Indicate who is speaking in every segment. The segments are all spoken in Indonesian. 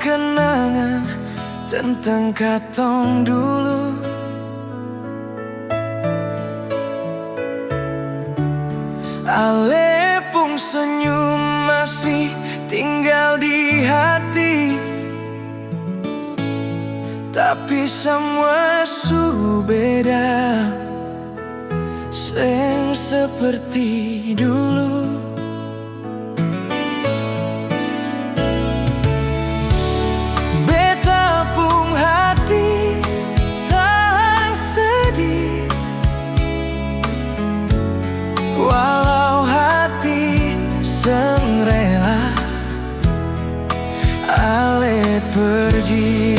Speaker 1: kenangan tentang katong dulu. Ale pun senyum masih tinggal di hati, tapi semua su beda, seng seperti dulu. Beta pun hati tahan sedih, walau hati seng rela ale pergi.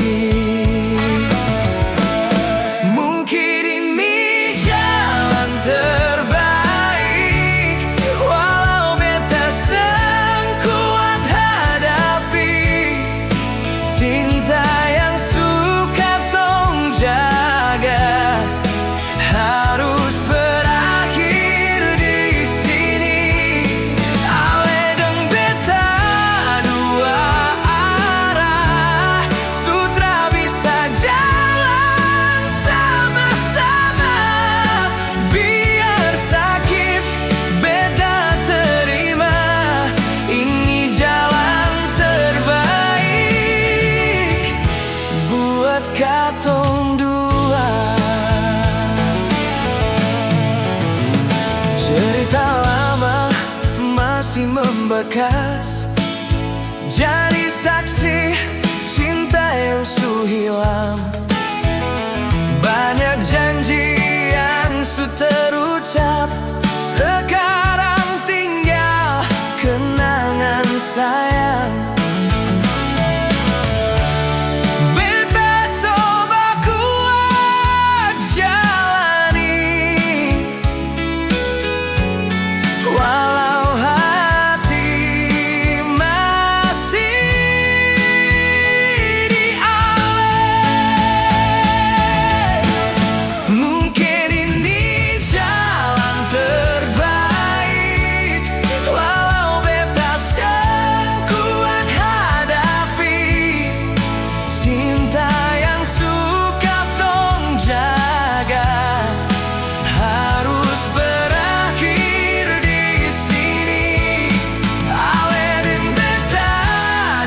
Speaker 1: Mungkin ini jalan terbaik, walau beta seng kuat hadapi cinta yang suka tong jaga, harus berakhir di sini. Ale deng beta dua arah, sutra bisa jalan sama-sama. Biar sakit beda terima, ini jalan terbaik buat katong dua. Cerita lama masih membekas, jadi saksi cinta yang su hilang. Banyak janji yang su terucap, sekarang tinggal kenangan sayang. Beta coba kuat jalani, walau hati masih dialih. Mungkin ini jalan terbaik, walau beta seng kuat hadapi cinta yang suka tong jaga, harus berakhir di sini. Ale dan beta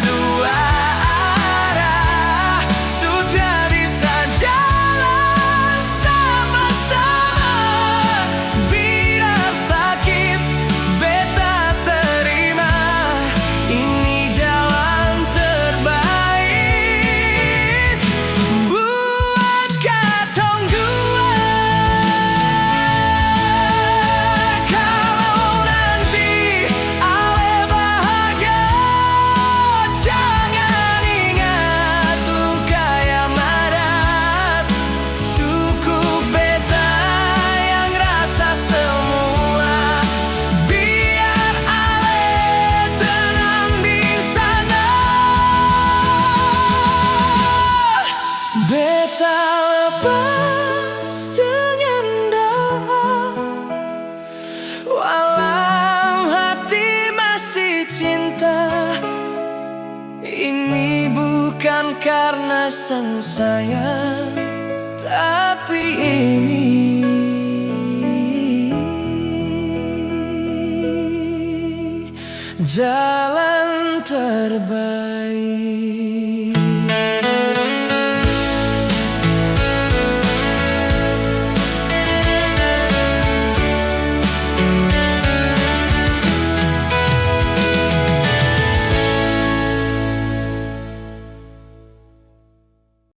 Speaker 1: dua arah, sudah bisa jalan sama-sama. Biar sakit beta terima, ini jalan terbaik buat katong dua. Kalau nanti ale bahagia, jangan ingat luka yang madat. Cukup beta yang rasa semua, biar ale tenang di sana. Beta lepas dengan doa, walau hati masih cinta. Ini bukan karena sang sayang, tapi ini jalan terbaik.